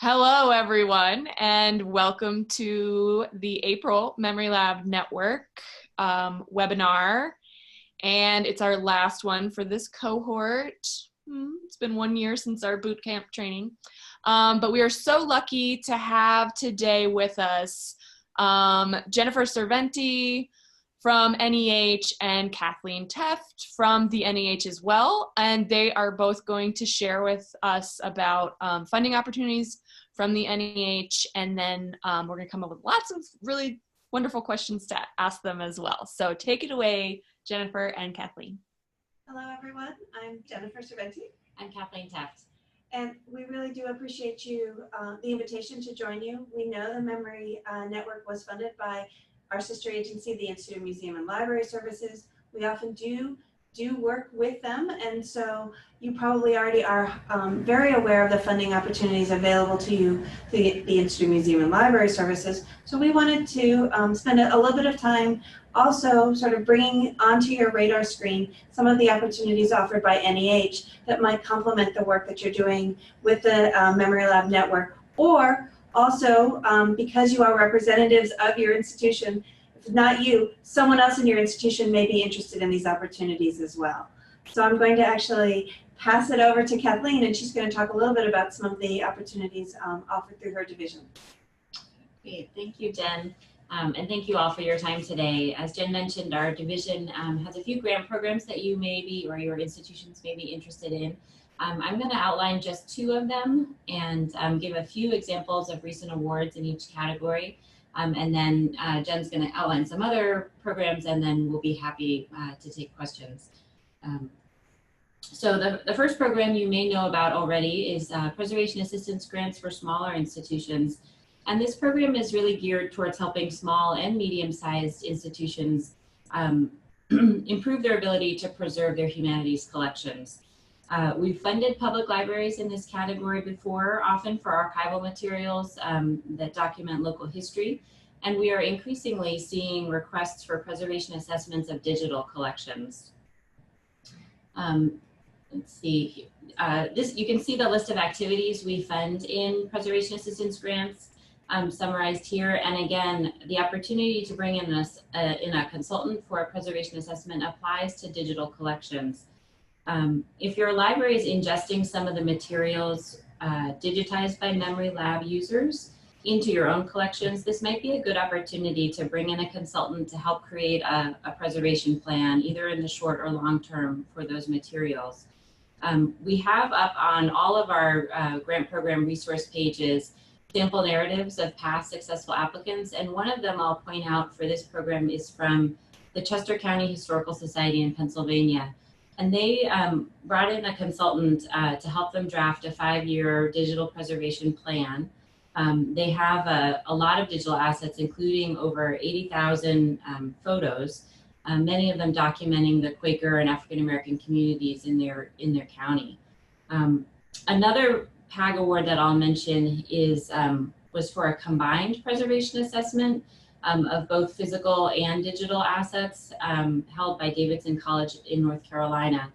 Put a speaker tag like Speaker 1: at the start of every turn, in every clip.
Speaker 1: Hello, everyone, and welcome to the April Memory Lab Network webinar. And it's our last one for this cohort. It's been 1 year since our boot camp training. But we are so lucky to have today with us Jennifer Serventi from NEH and Kathleen Tefft from the NEH as well. And they are both going to share with us about funding opportunities from the NEH, and then we're gonna come up with lots of really wonderful questions to ask them as well. So take it away, Jennifer and Kathleen.
Speaker 2: Hello everyone, I'm Jennifer Serventi.
Speaker 3: I'm Kathleen Tefft.
Speaker 2: And we really do appreciate you, the invitation to join you. We know the Memory Network was funded by our sister agency, the Institute of Museum and Library Services. We often do work with them, and so you probably already are very aware of the funding opportunities available to you through the Institute of Museum and Library Services. So we wanted to spend a little bit of time also sort of bringing onto your radar screen some of the opportunities offered by NEH that might complement the work that you're doing with the Memory Lab Network, or also because you are representatives of your institution. If not you, someone else in your institution may be interested in these opportunities as well. So I'm going to actually pass it over to Kathleen, and she's going to talk a little bit about some of the opportunities offered through her division.
Speaker 3: Great, thank you, Jen. And thank you all for your time today. As Jen mentioned, our division has a few grant programs that you may be, or your institutions may be interested in. I'm going to outline just 2 of them and give a few examples of recent awards in each category. And then Jen's going to outline some other programs, and then we'll be happy to take questions. So the first program you may know about already is Preservation Assistance Grants for Smaller Institutions. And this program is really geared towards helping small and medium-sized institutions improve their ability to preserve their humanities collections. We've funded public libraries in this category before, often for archival materials that document local history, and we are increasingly seeing requests for preservation assessments of digital collections. Let's see, you can see the list of activities we fund in preservation assistance grants summarized here, and again, the opportunity to bring in a consultant for a preservation assessment applies to digital collections. If your library is ingesting some of the materials digitized by Memory Lab users into your own collections, this might be a good opportunity to bring in a consultant to help create a preservation plan, either in the short or long term, for those materials. We have up on all of our grant program resource pages sample narratives of past successful applicants, and one of them I'll point out for this program is from the Chester County Historical Society in Pennsylvania. And they brought in a consultant to help them draft a 5-year digital preservation plan. They have a lot of digital assets, including over 80,000 photos, many of them documenting the Quaker and African American communities in their county. Another PAG award that I'll mention is was for a combined preservation assessment of both physical and digital assets held by Davidson College in North Carolina.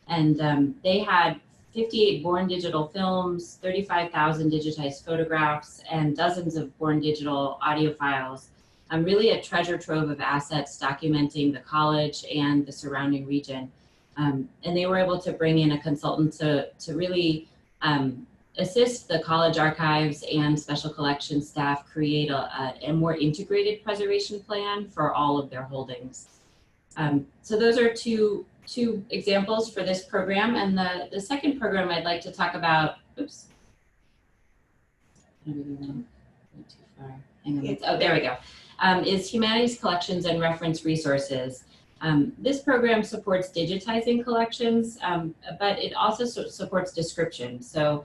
Speaker 3: And they had 58 born digital films, 35,000 digitized photographs, and dozens of born digital audio files. Really a treasure trove of assets documenting the college and the surrounding region. And they were able to bring in a consultant to really assist the college archives and special collections staff create a more integrated preservation plan for all of their holdings. So those are two examples for this program. And the second program I'd like to talk about, oops. Too far. Hang on. Oh, there we go. Is Humanities Collections and Reference Resources. This program supports digitizing collections, but it also supports description. So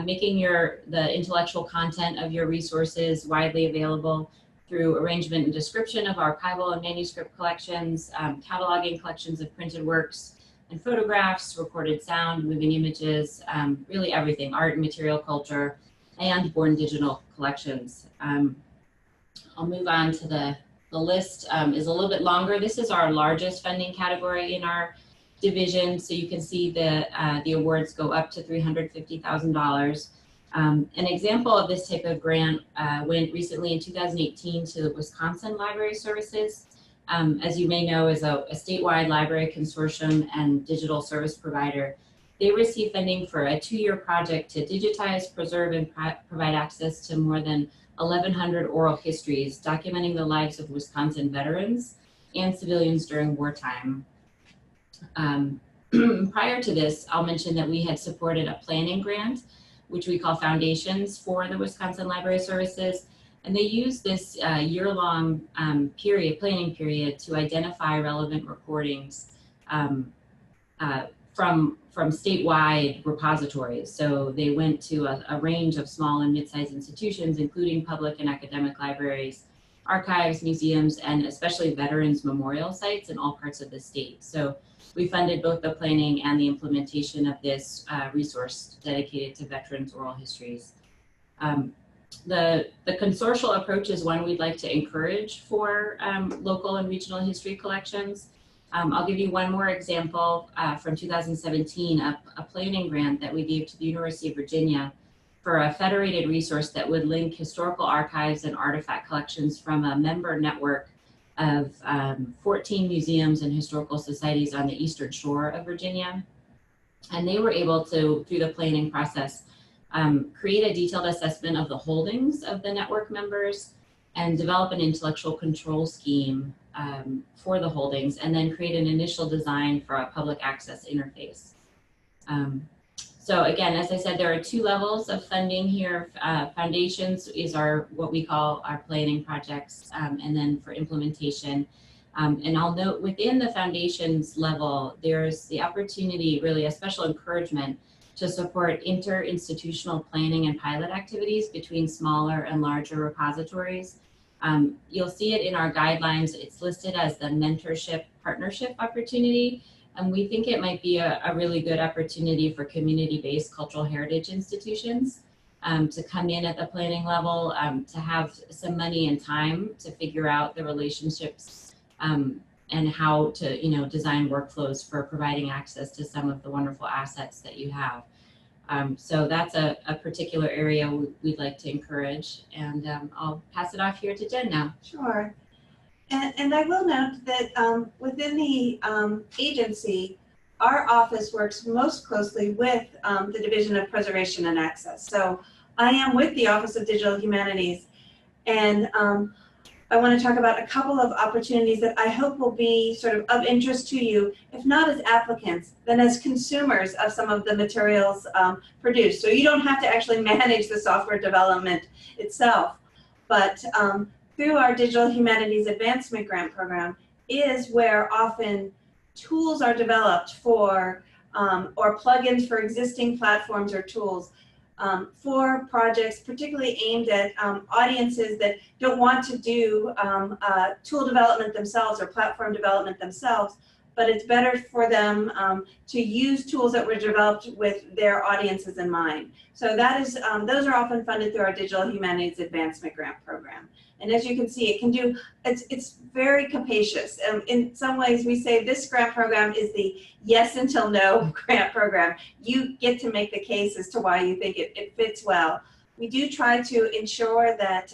Speaker 3: making the intellectual content of your resources widely available through arrangement and description of archival and manuscript collections, cataloging collections of printed works and photographs, recorded sound, moving images, really everything, art and material culture, and born digital collections. I'll move on to the list is a little bit longer. This is our largest funding category in our division, so you can see the awards go up to $350,000. An example of this type of grant went recently in 2018 to the Wisconsin Library Services. As you may know, is a statewide library consortium and digital service provider. They received funding for a 2-year project to digitize, preserve, and provide access to more than 1,100 oral histories documenting the lives of Wisconsin veterans and civilians during wartime. Prior to this, I'll mention that we had supported a planning grant, which we call Foundations, for the Wisconsin Library Services. And they use this year-long planning period to identify relevant recordings from statewide repositories. So they went to a range of small and mid-sized institutions, including public and academic libraries, archives, museums, and especially veterans memorial sites in all parts of the state. So we funded both the planning and the implementation of this resource dedicated to veterans' oral histories. The consortial approach is one we'd like to encourage for local and regional history collections. I'll give you one more example from 2017, a planning grant that we gave to the University of Virginia for a federated resource that would link historical archives and artifact collections from a member network of 14 museums and historical societies on the eastern shore of Virginia. And they were able to, through the planning process, create a detailed assessment of the holdings of the network members and develop an intellectual control scheme for the holdings, and then create an initial design for a public access interface. So again, as I said, there are 2 levels of funding here. Foundations is what we call our planning projects, and then for implementation. And I'll note within the foundations level, there's the opportunity, really a special encouragement, to support interinstitutional planning and pilot activities between smaller and larger repositories. You'll see it in our guidelines. It's listed as the mentorship partnership opportunity. And we think it might be a really good opportunity for community-based cultural heritage institutions to come in at the planning level, to have some money and time to figure out the relationships and how to design workflows for providing access to some of the wonderful assets that you have. So that's a particular area we'd like to encourage. And I'll pass it off here to Jen now.
Speaker 2: Sure. And I will note that within the agency, our office works most closely with the Division of Preservation and Access. So I am with the Office of Digital Humanities, and I want to talk about a couple of opportunities that I hope will be sort of interest to you, if not as applicants, then as consumers of some of the materials produced. So you don't have to actually manage the software development itself, but through our Digital Humanities Advancement Grant Program is where often tools are developed for, or plugins for existing platforms or tools for projects particularly aimed at audiences that don't want to do tool development themselves or platform development themselves, but it's better for them to use tools that were developed with their audiences in mind. So that is, those are often funded through our Digital Humanities Advancement Grant Program. And as you can see, it can do, it's very capacious. In some ways, we say this grant program is the yes until no grant program. You get to make the case as to why you think it fits well. We do try to ensure that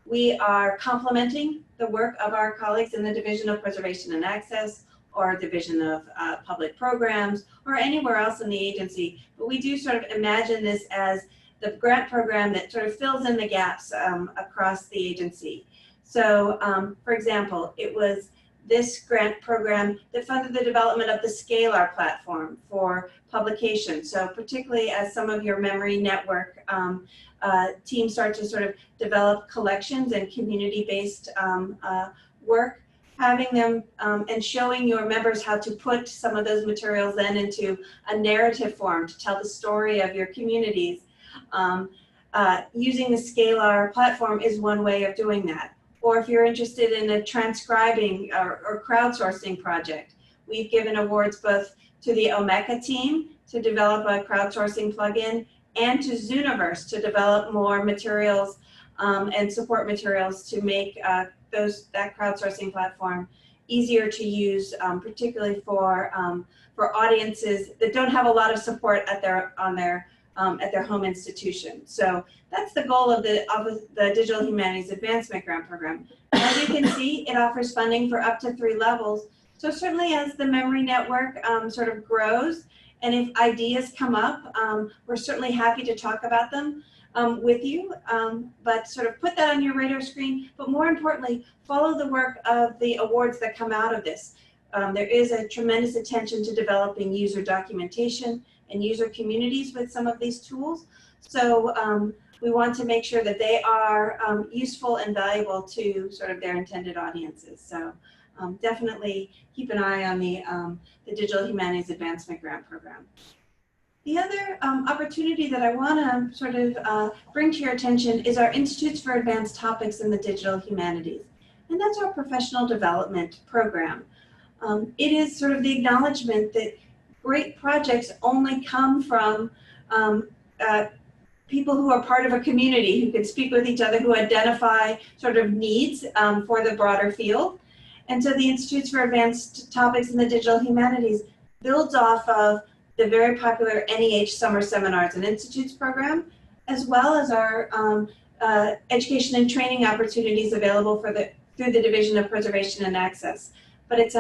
Speaker 2: we are complementing the work of our colleagues in the Division of Preservation and Access, or Division of Public Programs, or anywhere else in the agency. But we do sort of imagine this as the grant program that sort of fills in the gaps across the agency. So, for example, it was this grant program that funded the development of the Scalar platform for publication. So particularly as some of your memory network teams start to sort of develop collections and community-based work, having them and showing your members how to put some of those materials then into a narrative form to tell the story of your communities. Using the Scalar platform is one way of doing that. Or if you're interested in a transcribing or crowdsourcing project, we've given awards both to the Omeka team to develop a crowdsourcing plugin and to Zooniverse to develop more materials and support materials to make that crowdsourcing platform easier to use, particularly for audiences that don't have a lot of support at on their at their home institution. So that's the goal of the Digital Humanities Advancement Grant Program. As you can see, it offers funding for up to 3 levels. So certainly as the Memory Network sort of grows, and if ideas come up, we're certainly happy to talk about them with you, but sort of put that on your radar screen. But more importantly, follow the work of the awards that come out of this. There is a tremendous attention to developing user documentation and user communities with some of these tools. So we want to make sure that they are useful and valuable to sort of their intended audiences. So definitely keep an eye on the Digital Humanities Advancement Grant Program. The other opportunity that I want to sort of bring to your attention is our Institutes for Advanced Topics in the Digital Humanities. And that's our professional development program. It is sort of the acknowledgement that great projects only come from people who are part of a community, who can speak with each other, who identify sort of needs for the broader field. And so the Institutes for Advanced Topics in the Digital Humanities builds off of the very popular NEH Summer Seminars and Institutes program, as well as our education and training opportunities available for through the Division of Preservation and Access. But it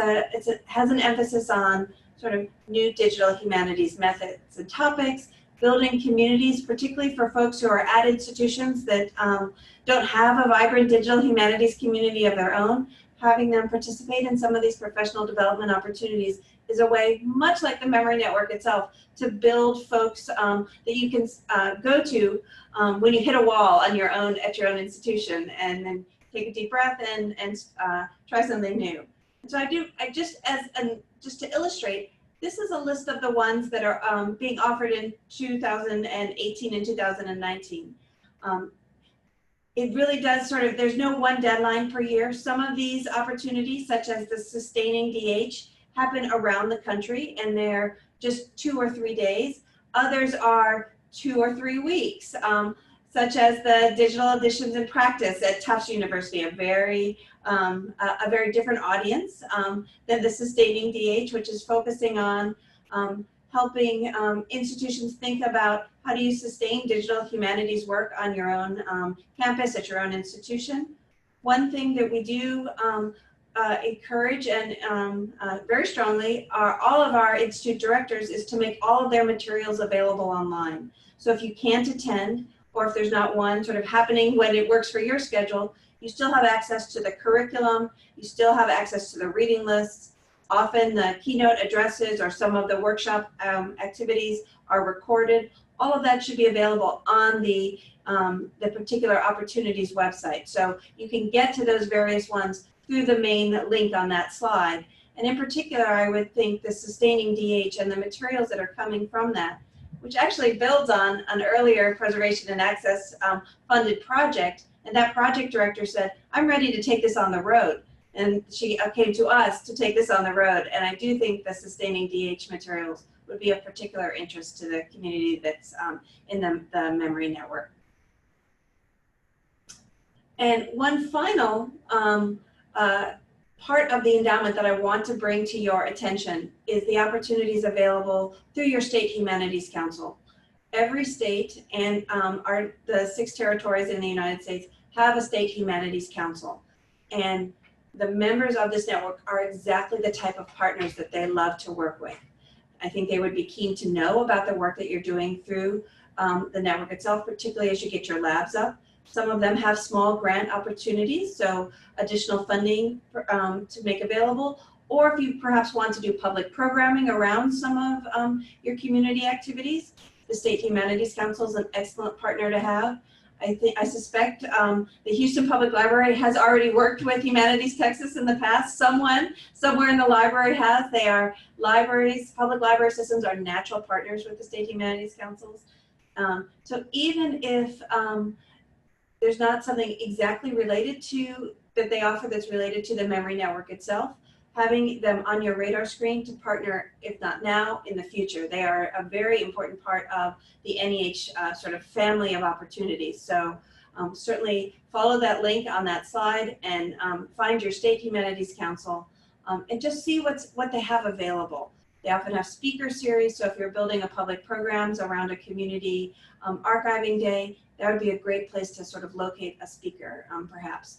Speaker 2: has an emphasis on sort of new digital humanities methods and topics, building communities, particularly for folks who are at institutions that don't have a vibrant digital humanities community of their own. Having them participate in some of these professional development opportunities is a way, much like the Memory Network itself, to build folks that you can go to when you hit a wall on your own at your own institution, and then take a deep breath and try something new. And so just to illustrate, this is a list of the ones that are being offered in 2018 and 2019. It really does sort of, there's no one deadline per year. Some of these opportunities, such as the Sustaining DH, happen around the country and they're just 2 or 3 days. Others are 2 or 3 weeks, such as the Digital Editions in Practice at Tufts University, a very different audience than the Sustaining DH, which is focusing on helping institutions think about how do you sustain digital humanities work on your own campus at your own institution. One thing that we do encourage and very strongly all of our institute directors is to make all of their materials available online. So if you can't attend, or if there's not one sort of happening when it works for your schedule, you still have access to the curriculum, you still have access to the reading lists. Often the keynote addresses or some of the workshop activities are recorded. All of that should be available on the particular opportunities website. So you can get to those various ones through the main link on that slide. And in particular, I would think the Sustaining DH and the materials that are coming from that, which actually builds on an earlier Preservation and Access funded project. And that project director said, I'm ready to take this on the road. And she came to us to take this on the road. And I do think the Sustaining DH materials would be of particular interest to the community that's in the Memory Network. And one final part of the endowment that I want to bring to your attention is the opportunities available through your State Humanities Council. Every state and the 6 territories in the United States have a State Humanities Council. And the members of this network are exactly the type of partners that they love to work with. I think they would be keen to know about the work that you're doing through the network itself, particularly as you get your labs up. Some of them have small grant opportunities, so additional funding to make available. Or if you perhaps want to do public programming around some of your community activities, the State Humanities Council is an excellent partner to have. I suspect the Houston Public Library has already worked with Humanities Texas in the past. Someone somewhere in the library has. They are libraries, public library systems are natural partners with the State Humanities Councils. So even if there's not something exactly related to that they offer that's related to the Memory Network itself, having them on your radar screen to partner, if not now, in the future. They are a very important part of the NEH sort of family of opportunities. So certainly follow that link on that slide and find your State Humanities Council and just see what they have available. They often have speaker series, so if you're building a public programs around a community archiving day, that would be a great place to sort of locate a speaker, perhaps,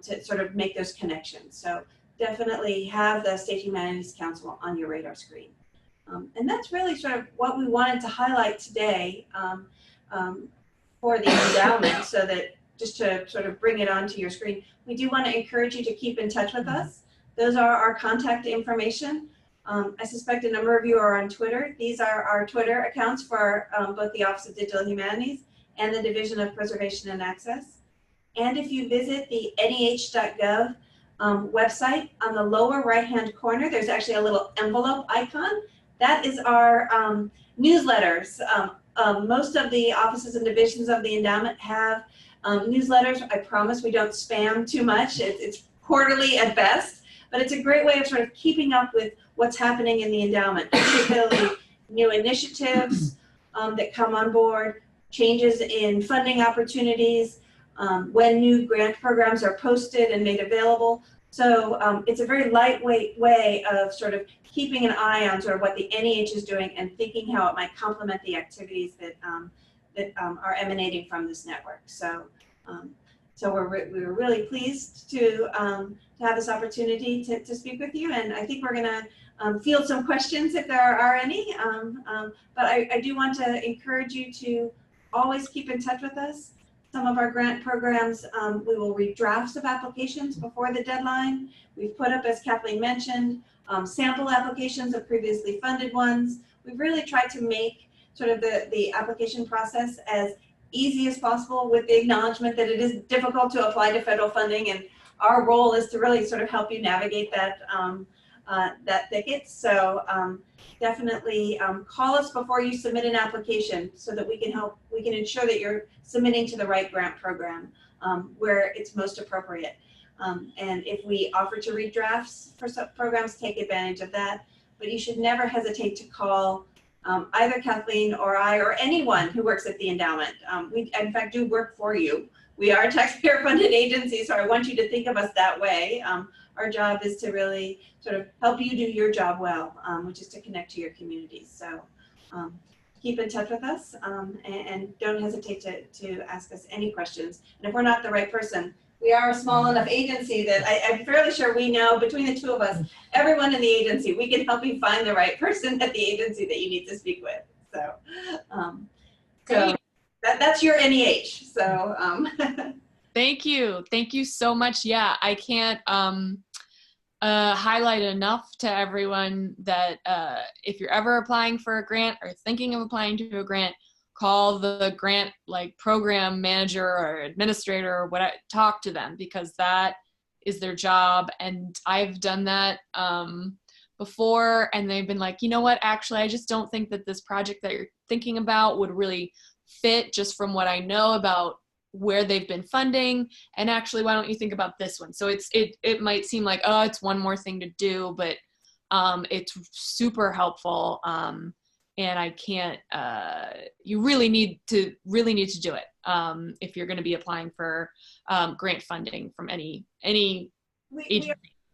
Speaker 2: to sort of make those connections. So definitely have the State Humanities Council on your radar screen. And that's really sort of what we wanted to highlight today for the endowment, so that just to sort of bring it onto your screen, we do want to encourage you to keep in touch with us. Those are our contact information. I suspect a number of you are on Twitter. These are our Twitter accounts for both the Office of Digital Humanities and the Division of Preservation and Access. And if you visit the NEH.gov website, on the lower right-hand corner, there's actually a little envelope icon. That is our newsletters. Most of the offices and divisions of the endowment have newsletters. I promise we don't spam too much. It's quarterly at best, but it's a great way of sort of keeping up with what's happening in the endowment, particularly new initiatives that come on board, changes in funding opportunities, when new grant programs are posted and made available. So it's a very lightweight way of sort of keeping an eye on sort of what the NEH is doing and thinking how it might complement the activities that are emanating from this network. So we were really pleased to have this opportunity to speak with you, and I think we're going to field some questions if there are any. But I do want to encourage you to always keep in touch with us. Some of our grant programs, we will read drafts of applications before the deadline. We've put up, as Kathleen mentioned, sample applications of previously funded ones. We've really tried to make sort of the application process as easy as possible, with the acknowledgement that it is difficult to apply to federal funding, and our role is to really sort of help you navigate that that thicket. So definitely call us before you submit an application, so that we can ensure that you're submitting to the right grant program where it's most appropriate. And if we offer to read drafts for some programs, take advantage of that. But you should never hesitate to call either Kathleen or I or anyone who works at the endowment. We, in fact, do work for you. We are a taxpayer-funded agency, so I want you to think of us that way. Our job is to really sort of help you do your job well, which is to connect to your communities. So keep in touch with us and don't hesitate to ask us any questions. And if we're not the right person, we are a small enough agency that I'm fairly sure we know, between the two of us, everyone in the agency, we can help you find the right person at the agency that you need to speak with. So, that's your NEH. So
Speaker 1: Thank you so much. Yeah, I can't highlight enough to everyone that if you're ever applying for a grant or thinking of applying to a grant, call the grant program manager or administrator or what, talk to them, because that is their job. And I've done that before, and they've been like, you know what, actually, I just don't think that this project that you're thinking about would really fit just from what I know about where they've been funding, and actually, why don't you think about this one? So it might seem like, oh, it's one more thing to do, but it's super helpful. And I can't, you really need to do it if you're going to be applying for grant funding from any agency.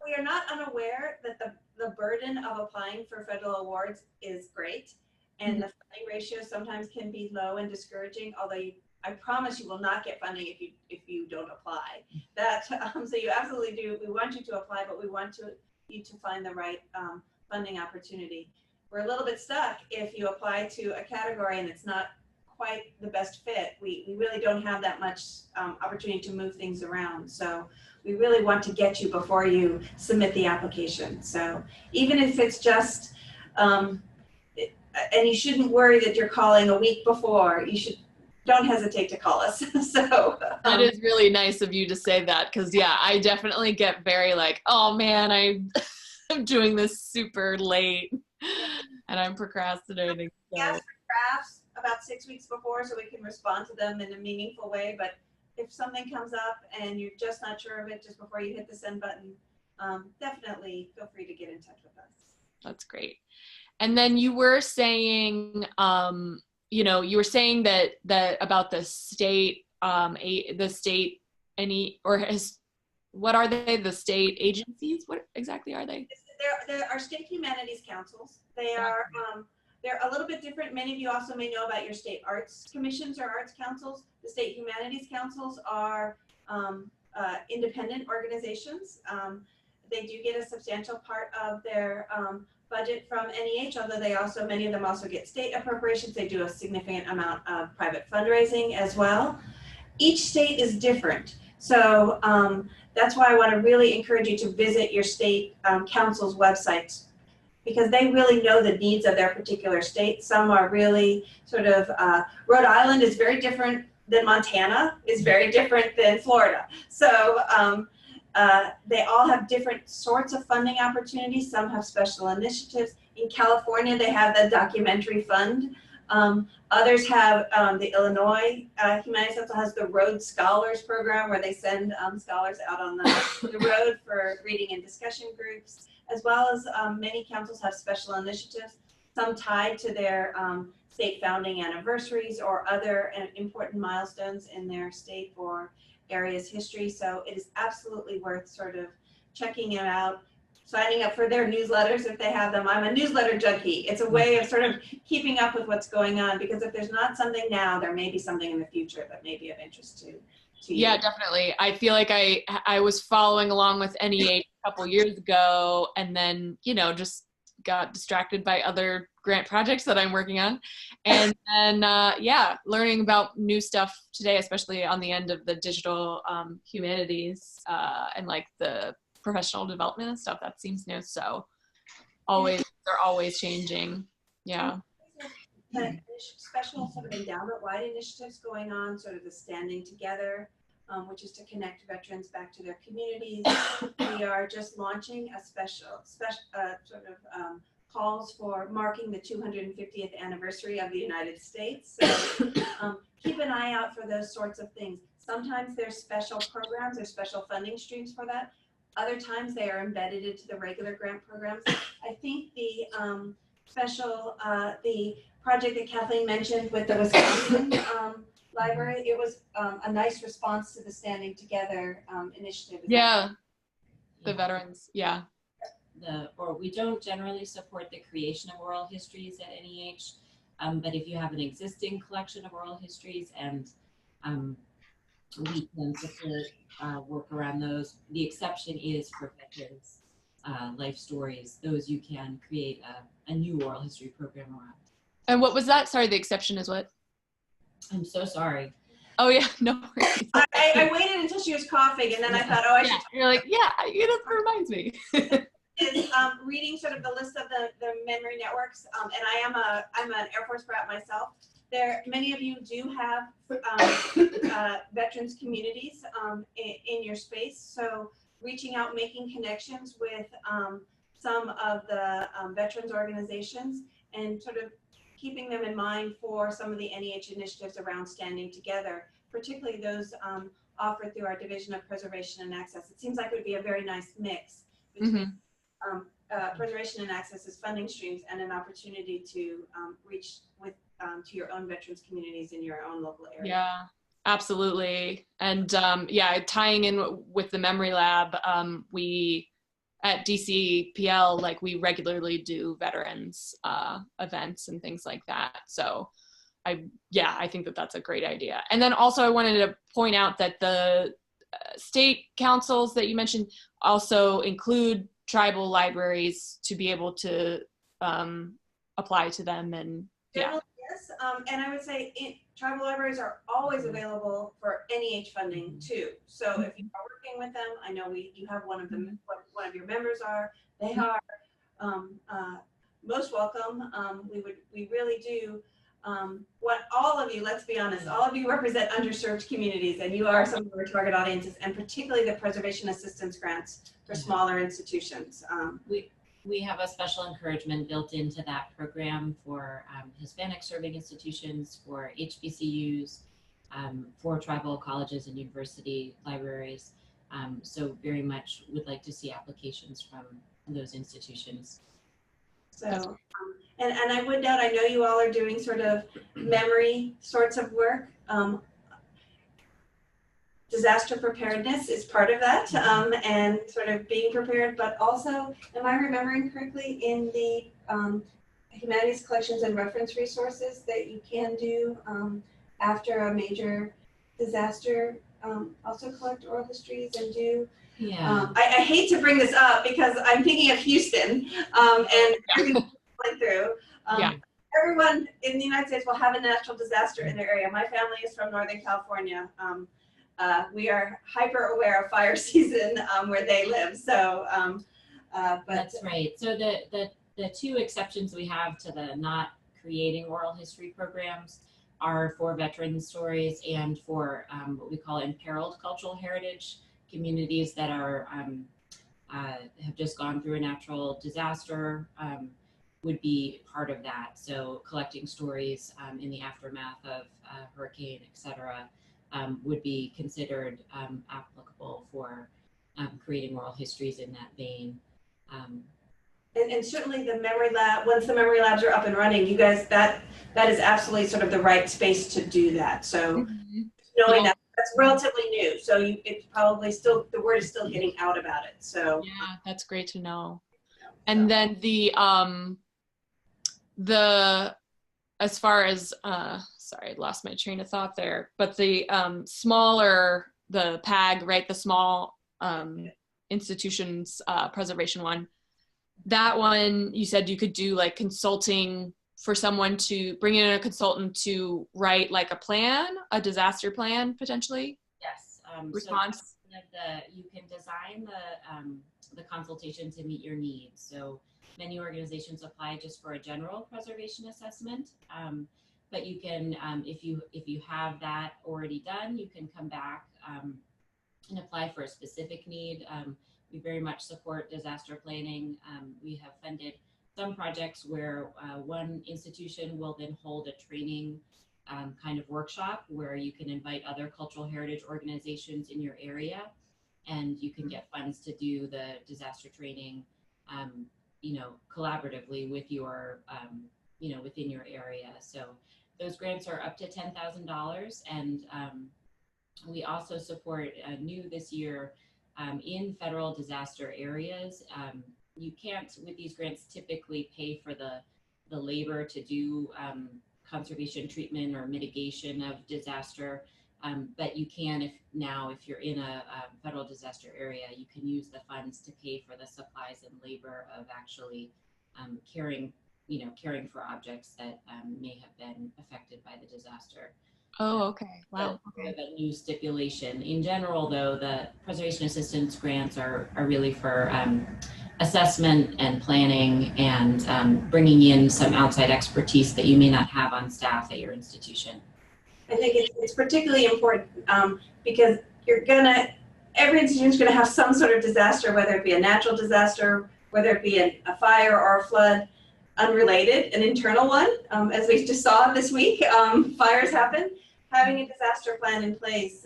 Speaker 2: We are not unaware that the burden of applying for federal awards is great, and the funding ratio sometimes can be low and discouraging, although I promise you will not get funding if you don't apply. That so you absolutely do. We want you to apply, but we want you to find the right funding opportunity. We're a little bit stuck if you apply to a category and it's not quite the best fit. We really don't have that much opportunity to move things around. So we really want to get you before you submit the application. So even if it's just, and you shouldn't worry that you're calling a week before, don't hesitate to call us. So
Speaker 1: that is really nice of you to say that, because yeah, I definitely get very like, oh man, I'm doing this super late and I'm procrastinating. So.
Speaker 2: Ask for drafts about 6 weeks before so we can respond to them in a meaningful way. But if something comes up and you're just not sure of it just before you hit the send button, definitely feel free to get in touch with us.
Speaker 1: That's great. And then you were saying, you were saying that about the state, what are they? The state agencies? What exactly are they?
Speaker 2: there are state humanities councils. They are, they're a little bit different. Many of you also may know about your state arts commissions or arts councils. The state humanities councils are independent organizations. They do get a substantial part of their budget from NEH, although they also, many of them also get state appropriations. They do a significant amount of private fundraising as well. Each state is different. So that's why I want to really encourage you to visit your state council's websites, because they really know the needs of their particular state. Some are really sort of, Rhode Island is very different than Montana, is very different than Florida. So they all have different sorts of funding opportunities. Some have special initiatives. In California, they have the documentary fund. Others have the Illinois Humanities Council has the Road Scholars program, where they send scholars out on the road for reading and discussion groups, as well as many councils have special initiatives, some tied to their state founding anniversaries or other important milestones in their state or area's history. So it is absolutely worth sort of checking it out, signing up for their newsletters if they have them. I'm a newsletter junkie. It's a way of sort of keeping up with what's going on, because if there's not something now, there may be something in the future that may be of interest to you.
Speaker 1: Yeah, definitely. I feel like I was following along with NEH a couple years ago, and then, you know, just got distracted by other grant projects that I'm working on. And then, yeah, learning about new stuff today, especially on the end of the digital humanities and like the professional development and stuff, that seems new. So they're always changing. Yeah.
Speaker 2: Special sort of endowment-wide initiatives going on, sort of the Standing Together, which is to connect veterans back to their communities. We are just launching a special sort of calls for marking the 250th anniversary of the United States. So keep an eye out for those sorts of things. Sometimes there's special programs or special funding streams for that. Other times they are embedded into the regular grant programs. I think the the project that Kathleen mentioned with the Wisconsin library, it was a nice response to the Standing Together initiative.
Speaker 1: Yeah, the veterans, yeah.
Speaker 3: We don't generally support the creation of oral histories at NEH, but if you have an existing collection of oral histories and we can support work around those. The exception is for veterans' life stories. Those you can create a new oral history program around.
Speaker 1: And what was that? Sorry, the exception is what?
Speaker 3: I'm so sorry.
Speaker 1: Oh yeah, no worries.
Speaker 2: I waited until she was coughing, and then I thought, oh, I should.
Speaker 1: You're like, yeah, that reminds me.
Speaker 2: Is reading sort of the list of the memory networks, and I'm an Air Force brat myself. Many of you do have veterans communities in your space, so reaching out, making connections with some of the veterans organizations, and sort of keeping them in mind for some of the NEH initiatives around Standing Together, particularly those offered through our Division of Preservation and Access. It seems like it would be a very nice mix between preservation and access's funding streams and an opportunity to reach with to your own veterans communities in your own local area.
Speaker 1: Yeah, absolutely. And yeah, tying in with the Memory Lab, we at DCPL, like we regularly do veterans events and things like that. So I think that that's a great idea. And then also I wanted to point out that the state councils that you mentioned also include tribal libraries to be able to apply to them. And yeah.
Speaker 2: Yes, and I would say tribal libraries are always available for NEH funding too. So if you are working with them, I know you have one of them, one of your members are, they are most welcome. We really do what all of you, let's be honest, all of you represent underserved communities, and you are some of our target audiences, and particularly the preservation assistance grants for smaller institutions.
Speaker 3: We have a special encouragement built into that program for Hispanic serving institutions, for HBCUs, for tribal colleges and university libraries. So very much would like to see applications from those institutions.
Speaker 2: So, and I would note, I know you all are doing sort of memory sorts of work. disaster preparedness is part of that, and sort of being prepared, but also, am I remembering correctly, in the humanities collections and reference resources that you can do after a major disaster, also collect oral histories and do.
Speaker 3: Yeah.
Speaker 2: I hate to bring this up because I'm thinking of Houston and everything went through.
Speaker 1: Yeah.
Speaker 2: Everyone in the United States will have a natural disaster in their area. My family is from Northern California. We are hyper aware of fire season where they live. So, but
Speaker 3: that's right. So the two exceptions we have to the not creating oral history programs are for veteran stories and for what we call imperiled cultural heritage communities that are have just gone through a natural disaster. Would be part of that. So collecting stories in the aftermath of hurricane, et cetera, would be considered applicable for creating oral histories in that vein.
Speaker 2: And certainly the memory lab, once the memory labs are up and running, you guys, that is absolutely sort of the right space to do that. So knowing that that's relatively new, so it's probably still, the word is still getting out about it. So
Speaker 1: yeah, that's great to know. And then as far as sorry, I lost my train of thought there, but the smaller, the PAG, right, the small institutions preservation one, that one you said you could do like consulting for someone to bring in a consultant to write like a plan, a disaster plan potentially.
Speaker 3: Yes.
Speaker 1: Response.
Speaker 3: So you can design the consultation to meet your needs. So many organizations apply just for a general preservation assessment, but you can, if you have that already done, you can come back and apply for a specific need. We very much support disaster planning. We have funded some projects where one institution will then hold a training kind of workshop where you can invite other cultural heritage organizations in your area, and you can get funds to do the disaster training, collaboratively with your, within your area. So those grants are up to $10,000, and we also support new this year in federal disaster areas. You can't, with these grants, typically pay for the labor to do conservation treatment or mitigation of disaster, but you can, if you're in a federal disaster area, you can use the funds to pay for the supplies and labor of actually caring for objects that may have been affected by the disaster.
Speaker 1: Oh, okay. Wow.
Speaker 3: Okay. A new stipulation. In general, though, the preservation assistance grants are really for assessment and planning and bringing in some outside expertise that you may not have on staff at your institution.
Speaker 2: I think it's particularly important because every institution is going to have some sort of disaster, whether it be a natural disaster, whether it be a fire or a flood, unrelated, an internal one. As we just saw this week, fires happen. Having a disaster plan in place,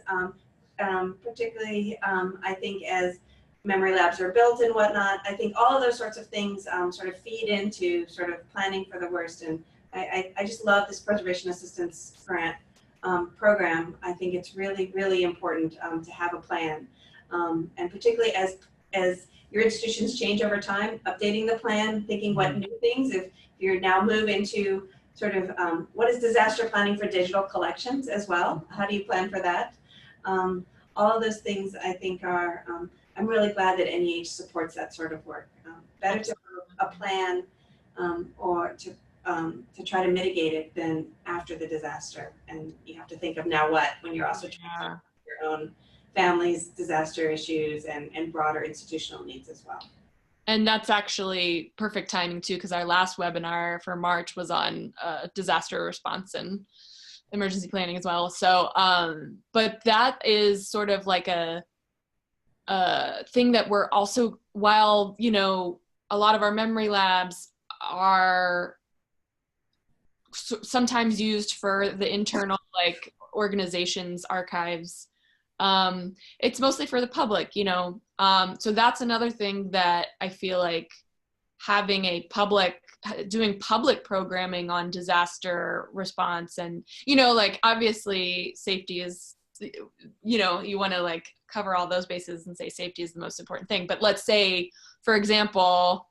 Speaker 2: particularly I think as memory labs are built and whatnot, I think all of those sorts of things sort of feed into sort of planning for the worst. And I just love this preservation assistance grant program. I think it's really, really important to have a plan. And particularly as your institutions change over time, updating the plan, thinking what new things, if you're now move into sort of what is disaster planning for digital collections as well? How do you plan for that? All of those things I think are, I'm really glad that NEH supports that sort of work. Better to have a plan or to try to mitigate it than after the disaster. And you have to think of now what, when you're also trying to think of your own family's disaster issues and broader institutional needs as well.
Speaker 1: And that's actually perfect timing too, because our last webinar for March was on disaster response and emergency planning as well. So, but that is sort of like a thing that we're also, while, a lot of our memory labs are sometimes used for the internal like organizations, archives, it's mostly for the public, so that's another thing that I feel like having doing public programming on disaster response and, like obviously safety is you know, you want to like cover all those bases and say safety is the most important thing. But let's say, for example,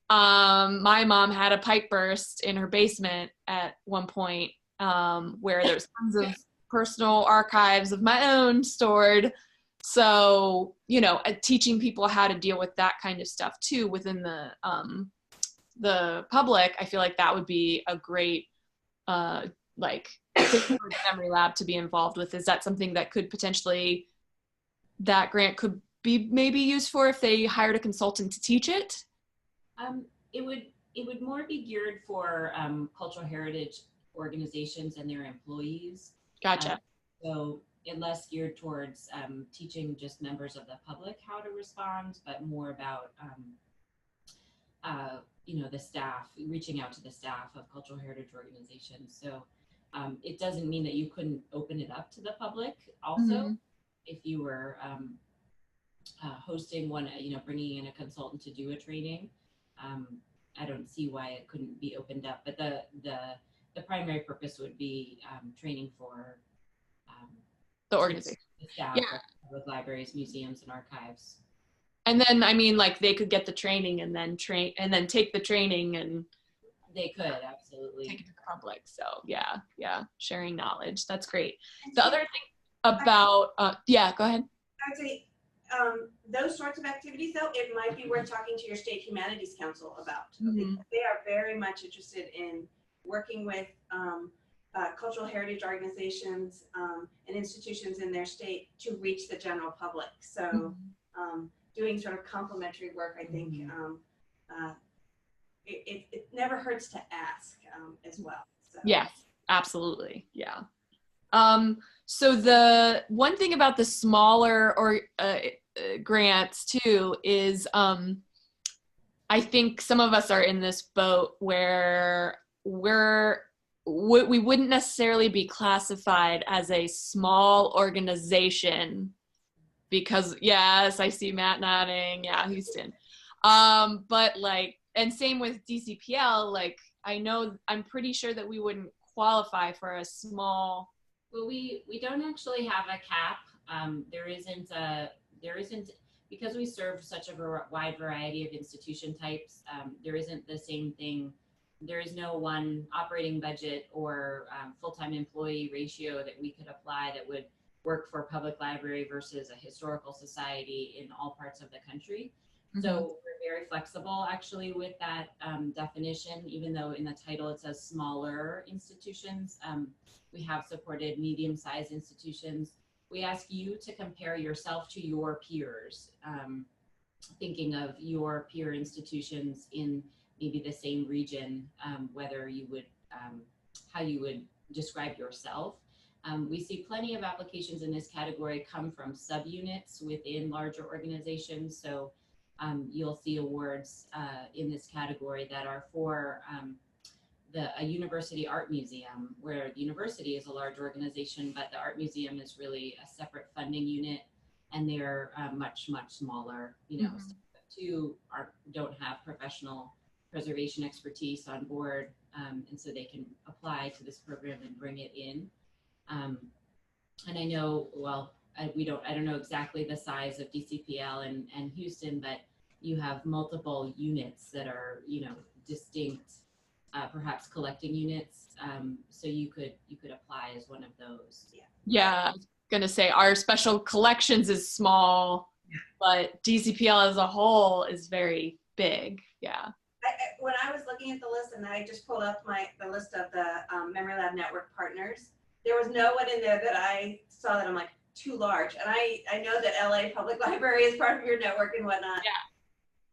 Speaker 1: my mom had a pipe burst in her basement at one point, where there's tons of personal archives of my own stored. So, you know, teaching people how to deal with that kind of stuff too within the public, I feel like that would be a great, like, thing for the Memory Lab to be involved with. Is that something that could potentially, that grant could be maybe used for if they hired a consultant to teach it?
Speaker 3: It would more be geared for cultural heritage organizations and their employees.
Speaker 1: Gotcha.
Speaker 3: So it less geared towards teaching just members of the public how to respond, but more about you know, the staff, reaching out to the staff of cultural heritage organizations. So it doesn't mean that you couldn't open it up to the public also, if you were hosting one, you know, bringing in a consultant to do a training. I don't see why it couldn't be opened up, but the primary purpose would be training for
Speaker 1: the organization,
Speaker 3: the staff of public libraries, museums, and archives.
Speaker 1: And then, I mean, like, they could get the training and then take the training and
Speaker 3: they could absolutely
Speaker 1: take it to the public. So yeah, sharing knowledge. That's great. The other thing about, yeah, go ahead.
Speaker 2: I would say those sorts of activities, though, it might be worth talking to your state humanities council about. Because they are very much interested in working with cultural heritage organizations and institutions in their state to reach the general public. So doing sort of complementary work, I think it never hurts to ask as well. So.
Speaker 1: Yes, absolutely. Yeah. So the one thing about the smaller or grants too is I think some of us are in this boat where we wouldn't necessarily be classified as a small organization because, yes, I see Matt nodding. Yeah, Houston. But like, and same with DCPL, like I'm pretty sure that we wouldn't qualify for a small.
Speaker 3: Well, we don't actually have a cap. There isn't, because we serve such a wide variety of institution types, there isn't the same thing. There is no one operating budget or full-time employee ratio that we could apply that would work for a public library versus a historical society in all parts of the country. So we're very flexible actually with that definition, even though in the title it says smaller institutions. We have supported medium-sized institutions. We ask you to compare yourself to your peers, thinking of your peer institutions in maybe the same region, whether you would, how you would describe yourself. We see plenty of applications in this category come from subunits within larger organizations. So you'll see awards in this category that are for a university art museum, where the university is a large organization, but the art museum is really a separate funding unit, and they're much smaller. You know, two don't have professional preservation expertise on board, and so they can apply to this program and bring it in. And I know, well, I don't know exactly the size of DCPL and Houston, but you have multiple units that are, you know, distinct, perhaps collecting units. So you could apply as one of those.
Speaker 1: Yeah, I was gonna say our special collections is small, but DCPL as a whole is very big. Yeah.
Speaker 2: When I was looking at the list, and I just pulled up the list of the MemLab Network partners, there was no one in there that I saw that I'm like too large. And I know that LA Public Library is part of your network and whatnot. Yeah.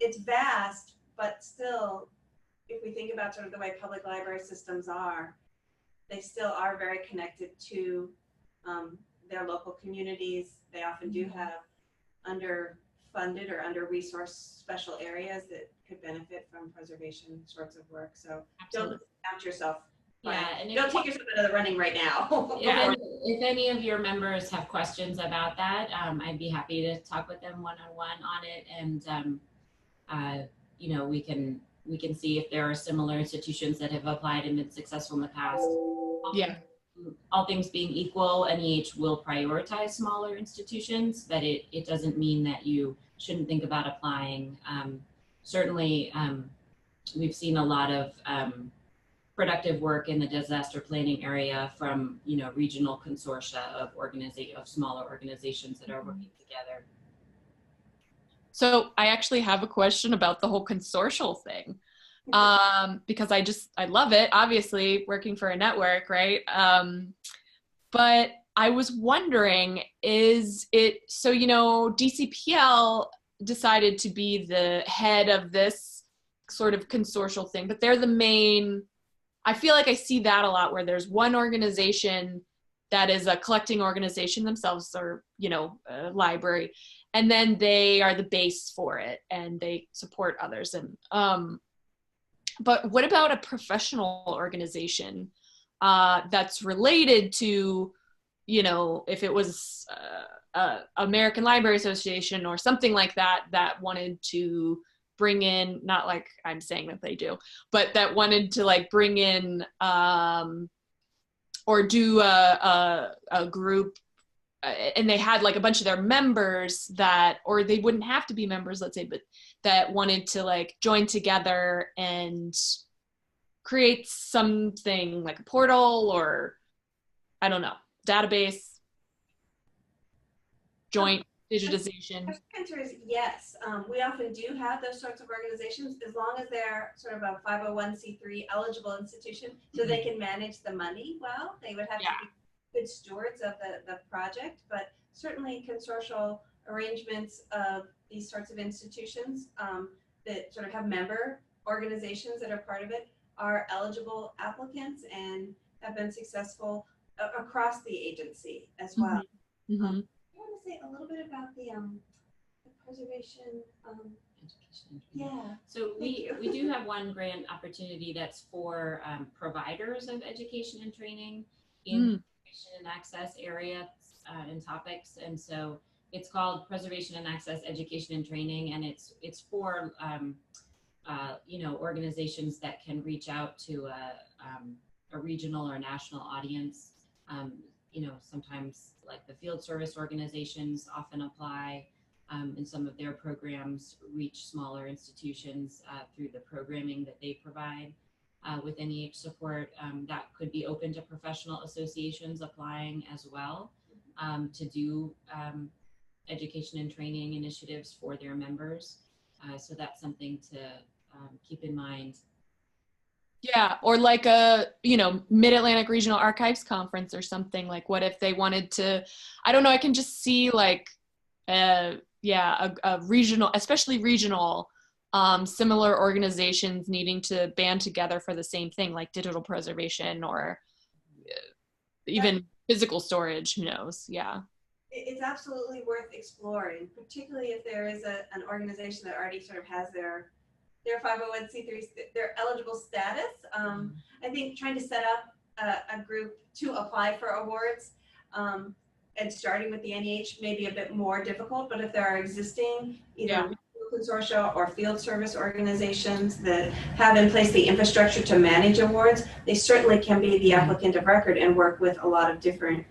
Speaker 2: It's vast, but still, if we think about sort of the way public library systems are, they still are very connected to their local communities. They often do have underfunded or under-resourced special areas that could benefit from preservation sorts of work. So Absolutely. Don't count yourself.
Speaker 3: Yeah, and
Speaker 2: don't take yourself out of the running right now.
Speaker 3: Yeah, if any of your members have questions about that, I'd be happy to talk with them one-on-one on it, and you know, we can see if there are similar institutions that have applied and been successful in the past.
Speaker 1: Yeah,
Speaker 3: all things being equal, NEH will prioritize smaller institutions, but it doesn't mean that you shouldn't think about applying. Certainly, we've seen a lot of productive work in the disaster planning area from, you know, regional consortia of smaller organizations that are working together.
Speaker 1: So I actually have a question about the whole consortial thing, because I love it, obviously, working for a network, right? But I was wondering, is it, so, you know, DCPL decided to be the head of this sort of consortial thing, but they're the main, I feel like I see that a lot where there's one organization that is a collecting organization themselves, or, you know, a library, and then they are the base for it and they support others. And but what about a professional organization that's related to, you know, if it was American Library Association or something like that, that wanted to bring in, not like I'm saying that they do, but that wanted to like bring in or do a group, and they had like a bunch of their members that, or they wouldn't have to be members, let's say, but that wanted to like join together and create something like a portal, or I don't know, database, joint digitization.
Speaker 2: The answer is yes. We often do have those sorts of organizations, as long as they're sort of a 501c3 eligible institution, so they can manage the money well. They would have to be good stewards of the project, but certainly consortial arrangements of these sorts of institutions that sort of have member organizations that are part of it are eligible applicants and have been successful across the agency as well.
Speaker 1: Mm-hmm.
Speaker 2: I want to say a little bit about the preservation.
Speaker 3: Education.
Speaker 2: Yeah.
Speaker 3: So we do have one grant opportunity that's for providers of education and training in preservation and access areas and topics, and so it's called Preservation and Access Education and Training, and it's for you know, organizations that can reach out to a regional or national audience. You know, sometimes like the field service organizations often apply, and some of their programs reach smaller institutions through the programming that they provide with NEH support. That could be open to professional associations applying as well to do education and training initiatives for their members. So that's something to keep in mind.
Speaker 1: Yeah, or like a, you know, Mid-Atlantic Regional Archives Conference or something. Like, what if they wanted to, I don't know, I can just see like, a regional, especially regional, similar organizations needing to band together for the same thing, like digital preservation or even physical storage, who knows, yeah.
Speaker 2: It's absolutely worth exploring, particularly if there is an organization that already sort of has their 501c3, their eligible status. I think trying to set up a group to apply for awards and starting with the NEH may be a bit more difficult, but if there are existing either consortia or field service organizations that have in place the infrastructure to manage awards, they certainly can be the applicant of record and work with a lot of different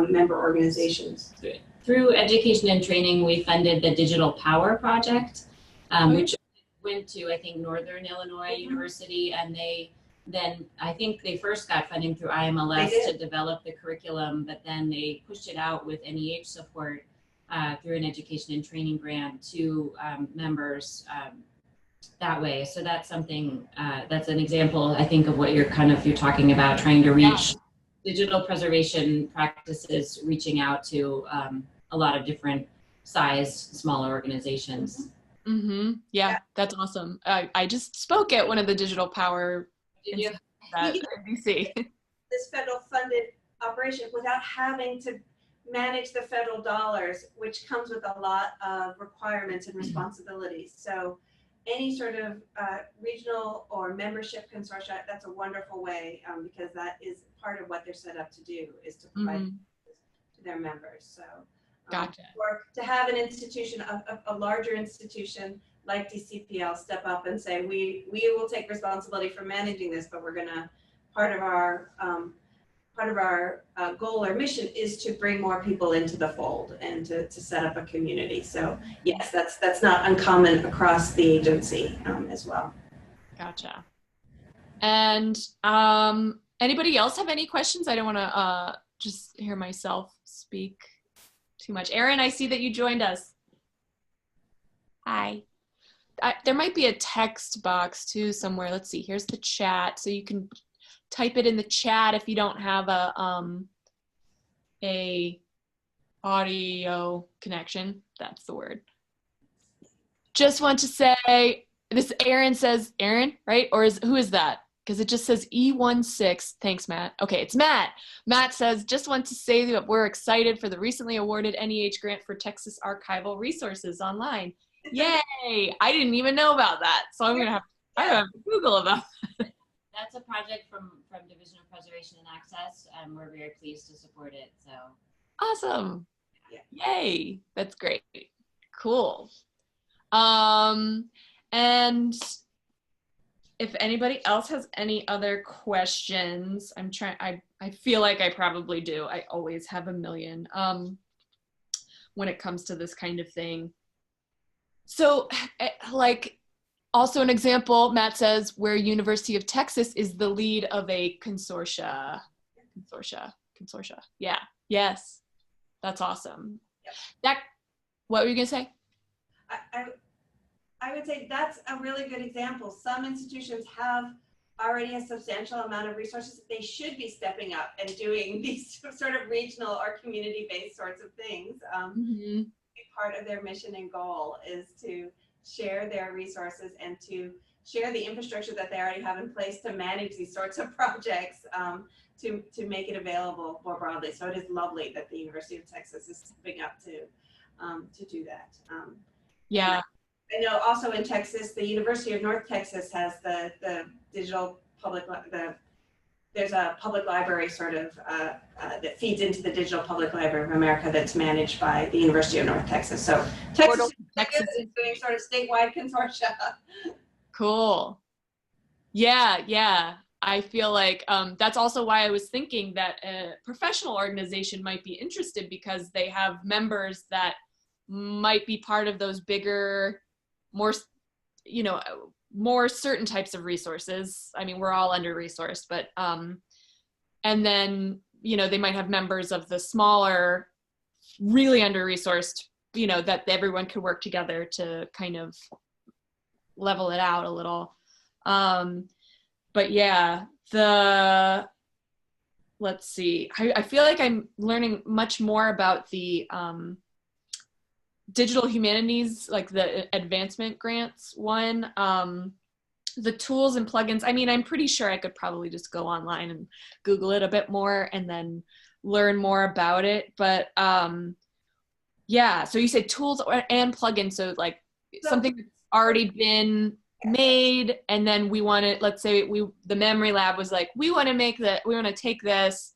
Speaker 2: member organizations.
Speaker 3: Through education and training, we funded the Digital Power Project, which went to, I think, Northern Illinois University, and then I think they first got funding through IMLS to develop the curriculum, but then they pushed it out with NEH support through an education and training grant to members that way. So that's something, that's an example, I think, of what you're talking about, trying to reach digital preservation practices, reaching out to a lot of different sized, smaller organizations.
Speaker 1: Mm-hmm. Yeah, that's awesome. I just spoke at one of the Digital Power at NBC.
Speaker 2: This federal funded operation without having to manage the federal dollars, which comes with a lot of requirements and responsibilities. So any sort of regional or membership consortia, that's a wonderful way because that is part of what they're set up to do, is to provide to their members. So
Speaker 1: gotcha.
Speaker 2: Or to have an institution, a larger institution like DCPL step up and say, we will take responsibility for managing this, but we're gonna, part of our part of our goal or mission is to bring more people into the fold and to set up a community. So yes, that's not uncommon across the agency as well.
Speaker 1: Gotcha. And anybody else have any questions? I don't want to just hear myself speak too much. Erin, I see that you joined us. Hi. There might be a text box too somewhere. Let's see. Here's the chat, so you can type it in the chat if you don't have a audio connection. That's the word. Just want to say this. Erin says Erin, right? Or who is that? Because it just says E16. Thanks, Matt. Okay, it's Matt. Matt says, just want to say that we're excited for the recently awarded NEH grant for Texas archival resources online. Yay! I didn't even know about that, so I'm gonna have to Google about that.
Speaker 3: That's a project from Division of Preservation and Access, and we're very pleased to support it. So
Speaker 1: awesome!
Speaker 2: Yeah.
Speaker 1: Yay! That's great. Cool. And if anybody else has any other questions, I'm trying. I feel like I probably do. I always have a million when it comes to this kind of thing. So, like, also an example, Matt says, where University of Texas is the lead of a consortia. Yeah. Yes. That's awesome.
Speaker 2: Yep.
Speaker 1: What were you gonna say?
Speaker 2: I would say that's a really good example. Some institutions have already a substantial amount of resources. They should be stepping up and doing these sort of regional or community-based sorts of things. Part of their mission and goal is to share their resources and to share the infrastructure that they already have in place to manage these sorts of projects, to make it available more broadly. So it is lovely that the University of Texas is stepping up to do that.
Speaker 1: Yeah.
Speaker 2: I know also in Texas, the University of North Texas has the digital public, there's a public library sort of that feeds into the Digital Public Library of America that's managed by the University of North Texas. So Texas is doing sort of statewide consortia.
Speaker 1: Cool. Yeah. I feel like that's also why I was thinking that a professional organization might be interested, because they have members that might be part of those bigger, more certain types of resources. I mean, we're all under-resourced, but and then they might have members of the smaller, really under-resourced, that everyone could work together to kind of level it out a little. But yeah, let's see. I feel like I'm learning much more about the digital humanities, like the advancement grants one. The tools and plugins, I mean, I'm pretty sure I could probably just go online and Google it a bit more and then learn more about it. But yeah, so you said tools and plugins, so like something that's already been made, and then we want to, let's say the Memory Lab was like, we want to take this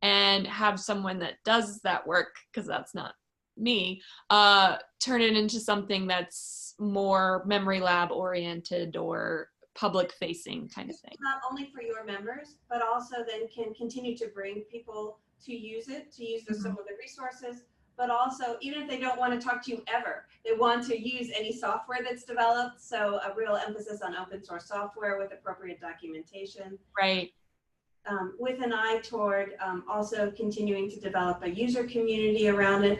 Speaker 1: and have someone that does that work, because that's not me, turn it into something that's more Memory Lab oriented or public facing kind of thing.
Speaker 2: Not only for your members, but also then can continue to bring people to use some of the resources, but also even if they don't want to talk to you ever, they want to use any software that's developed. So a real emphasis on open source software with appropriate documentation.
Speaker 1: Right.
Speaker 2: With an eye toward also continuing to develop a user community around it.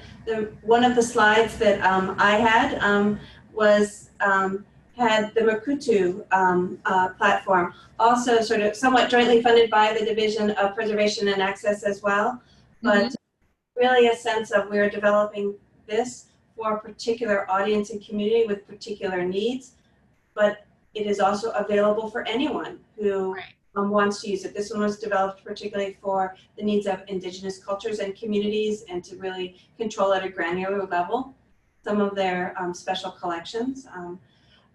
Speaker 2: One of the slides that I had had the Makutu Platform, also sort of somewhat jointly funded by the Division of Preservation and Access as well, but really a sense of we're developing this for a particular audience and community with particular needs, but it is also available for anyone who wants to use it. This one was developed particularly for the needs of Indigenous cultures and communities, and to really control at a granular level some of their special collections.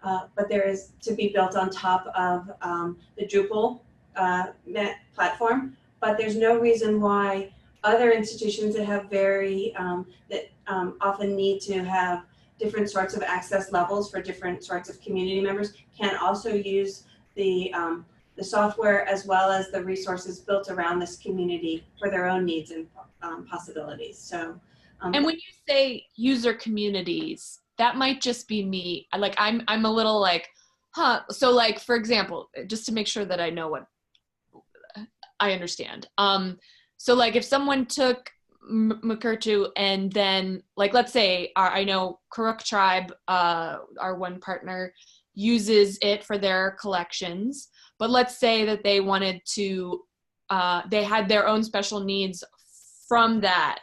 Speaker 2: But there is to be built on top of the Drupal net platform, but there's no reason why other institutions that have often need to have different sorts of access levels for different sorts of community members can also use the the software as well as the resources built around this community for their own needs and possibilities. So,
Speaker 1: and when you say user communities, that might just be me. Like I'm a little like, huh. So like, for example, just to make sure that I know what I understand. So like if someone took Makutu and then like, let's say I know Kuruk tribe, our one partner, uses it for their collections, but let's say that they wanted to, they had their own special needs from that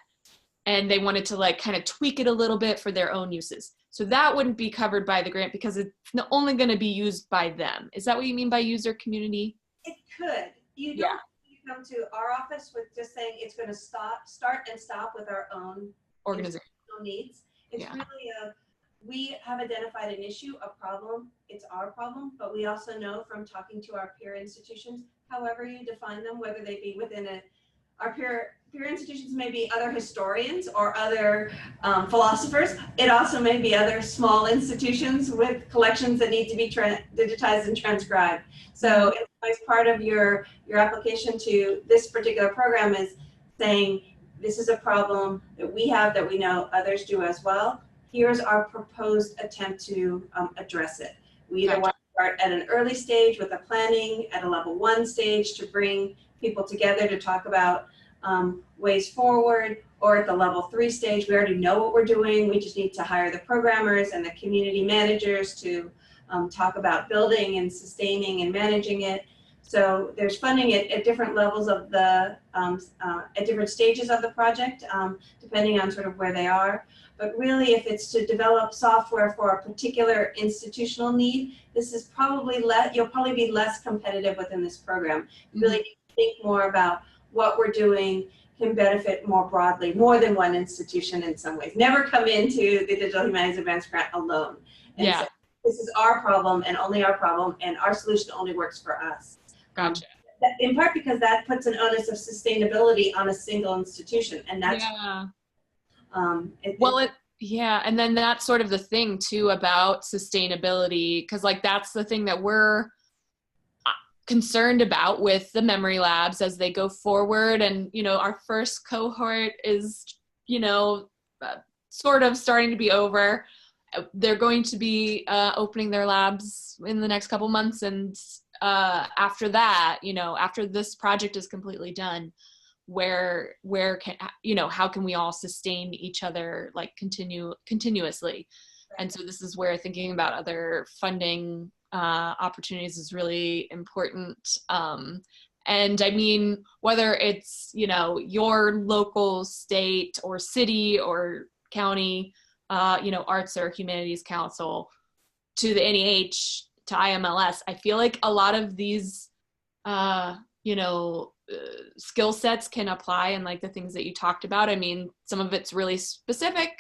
Speaker 1: and they wanted to like kind of tweak it a little bit for their own uses. So that wouldn't be covered by the grant because it's only going to be used by them. Is that what you mean by user community?
Speaker 2: It could. You don't come to our office with just saying it's going to start and stop with our own
Speaker 1: Organization
Speaker 2: needs. It's really we have identified an issue, a problem. It's our problem, but we also know from talking to our peer institutions, however you define them, whether they be within our peer institutions may be other historians or other philosophers. It also may be other small institutions with collections that need to be digitized and transcribed. So it's part of your application to this particular program is saying, this is a problem that we have that we know others do as well. Here's our proposed attempt to address it. We either want to start at an early stage with a planning at a level 1 stage to bring people together to talk about ways forward, or at the level 3 stage, we already know what we're doing. We just need to hire the programmers and the community managers to talk about building and sustaining and managing it. So there's funding at different levels of the, at different stages of the project, depending on sort of where they are. But really, if it's to develop software for a particular institutional need, this is probably you'll probably be less competitive within this program. You really need to think more about what we're doing can benefit more broadly, more than one institution in some ways. Never come into the Digital Humanities Advanced Grant alone and say, this is our problem and only our problem, and our solution only works for us.
Speaker 1: Gotcha.
Speaker 2: In part because that puts an onus of sustainability on a single institution, and that's
Speaker 1: and then that's sort of the thing too about sustainability, because like that's the thing that we're concerned about with the memory labs as they go forward. And you know, our first cohort is sort of starting to be over. They're going to be opening their labs in the next couple months, and after that, after this project is completely done, where can how can we all sustain each other like continuously? And so this is where thinking about other funding opportunities is really important. And I mean, whether it's your local, state, or city or county, Arts or Humanities Council, to the NEH, to IMLS, I feel like a lot of these skill sets can apply, and like the things that you talked about. I mean, some of it's really specific,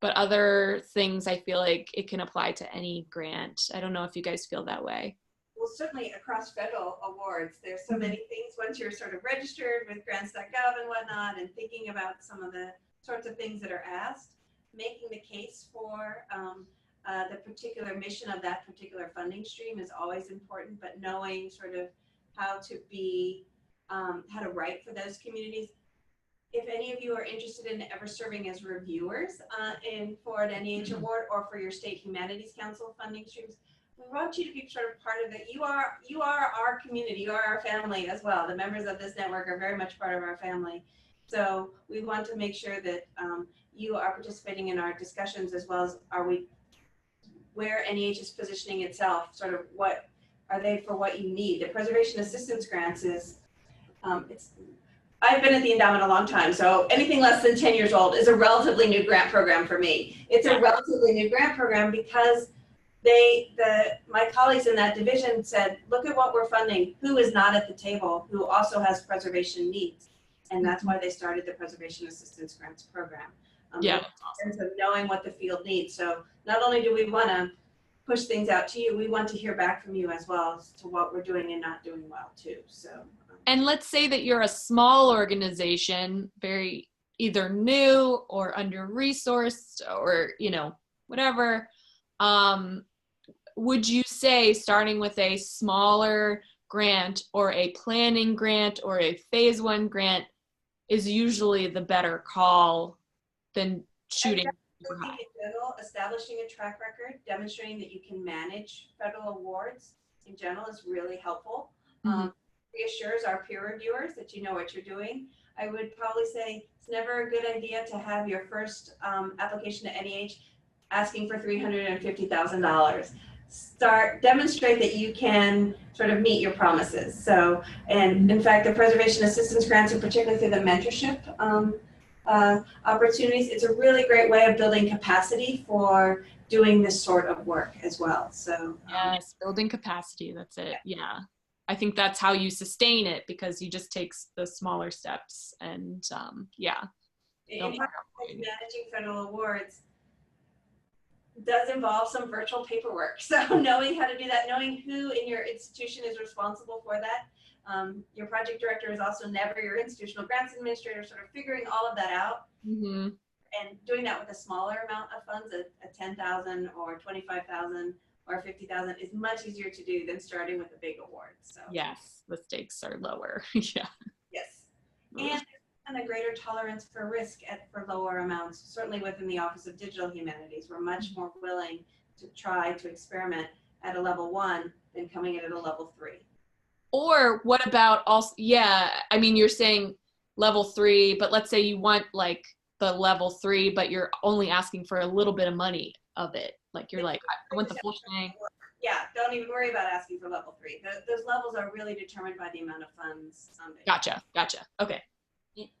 Speaker 1: but other things I feel like it can apply to any grant. I don't know if you guys feel that way.
Speaker 2: Well, certainly across federal awards, there's so many things once you're sort of registered with grants.gov and whatnot, and thinking about some of the sorts of things that are asked, making the case for the particular mission of that particular funding stream is always important, but knowing sort of how to be, how to write for those communities. If any of you are interested in ever serving as reviewers for an NEH award or for your state humanities council funding streams, we want you to be sort of part of it. You are our community, you are our family as well. The members of this network are very much part of our family. So we want to make sure that you are participating in our discussions, as well as where NEH is positioning itself, sort of what are they for what you need. The preservation assistance grants is, I've been at the endowment a long time, so anything less than 10 years old is a relatively new grant program for me. It's a relatively new grant program because my colleagues in that division said, look at what we're funding, who is not at the table, who also has preservation needs. And that's why they started the Preservation Assistance Grants Program. In terms of knowing what the field needs. So not only do we want to push things out to you, we want to hear back from you as well as to what we're doing and not doing well too. So.
Speaker 1: And let's say that you're a small organization, very either new or under-resourced or, whatever. Would you say starting with a smaller grant or a planning grant or a phase 1 grant is usually the better call than shooting super
Speaker 2: I think
Speaker 1: high.
Speaker 2: in general, establishing a track record, demonstrating that you can manage federal awards in general is really helpful. Reassures our peer reviewers that you know what you're doing. I would probably say it's never a good idea to have your first application to NEH asking for $350,000. Demonstrate that you can sort of meet your promises. So, and in fact, the preservation assistance grants, and particularly through the mentorship opportunities, it's a really great way of building capacity for doing this sort of work as well. So
Speaker 1: yes, building capacity, that's it. Yeah. I think that's how you sustain it, because you just take the smaller steps, and yeah.
Speaker 2: In managing federal awards does involve some virtual paperwork. So knowing how to do that, knowing who in your institution is responsible for that. Your project director is also never your institutional grants administrator, sort of figuring all of that out. And doing that with a smaller amount of funds, a 10,000 or 25,000 or 50,000 is much easier to do than starting with a big award. So
Speaker 1: yes, the stakes are lower. Yeah.
Speaker 2: Yes. And a greater tolerance for risk for lower amounts. Certainly within the Office of Digital Humanities, we're much more willing to try to experiment at a level 1 than coming in at a level 3.
Speaker 1: Or what about also, yeah, I mean, you're saying level 3, but let's say you want like the level 3, but you're only asking for a little bit of money of it. Like you're like, I want the full thing.
Speaker 2: Yeah, don't even worry about asking for level 3. Those levels are really determined by the amount of funds.
Speaker 1: Gotcha. Okay.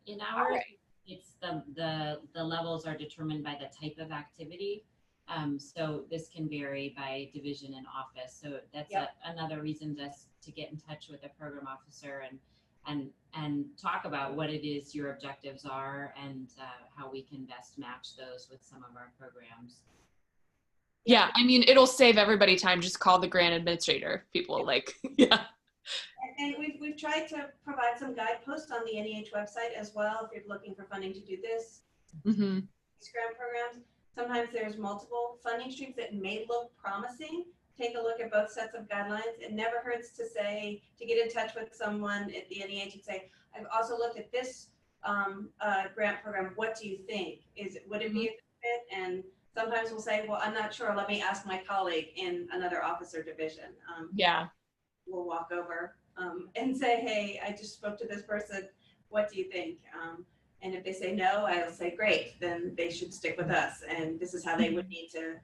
Speaker 3: In ours, it's the levels are determined by the type of activity. So this can vary by division and office. So that's another reason to get in touch with a program officer and talk about what it is your objectives are, and how we can best match those with some of our programs.
Speaker 1: Yeah, I mean, it'll save everybody time. Just call the grant administrator. People like, yeah.
Speaker 2: And we've tried to provide some guideposts on the NEH website as well. If you're looking for funding to do this, these grant programs, sometimes there's multiple funding streams that may look promising. Take a look at both sets of guidelines. It never hurts to get in touch with someone at the NEH and say, I've also looked at this grant program. What do you think? Would it be a good fit? And sometimes we'll say, well, I'm not sure. Let me ask my colleague in another office or division. We'll walk over and say, hey, I just spoke to this person. What do you think? And if they say no, I'll say, great, then they should stick with us. And this is how they would need to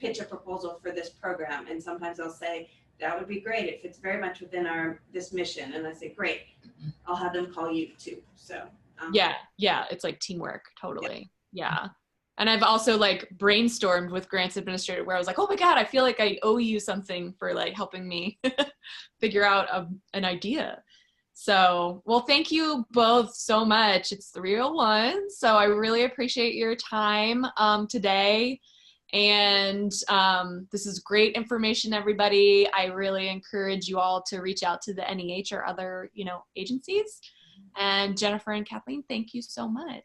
Speaker 2: pitch a proposal for this program. And sometimes I'll say, that would be great. It fits very much within this mission. And I say, great, I'll have them call you too. So
Speaker 1: yeah, it's like teamwork, totally. Yeah. And I've also like brainstormed with grants administrator where I was like, oh my God, I feel like I owe you something for like helping me figure out an idea. So, well, thank you both so much. It's the real one. So I really appreciate your time today. And this is great information, everybody. I really encourage you all to reach out to the NEH or other, agencies. And Jennifer and Kathleen, thank you so much.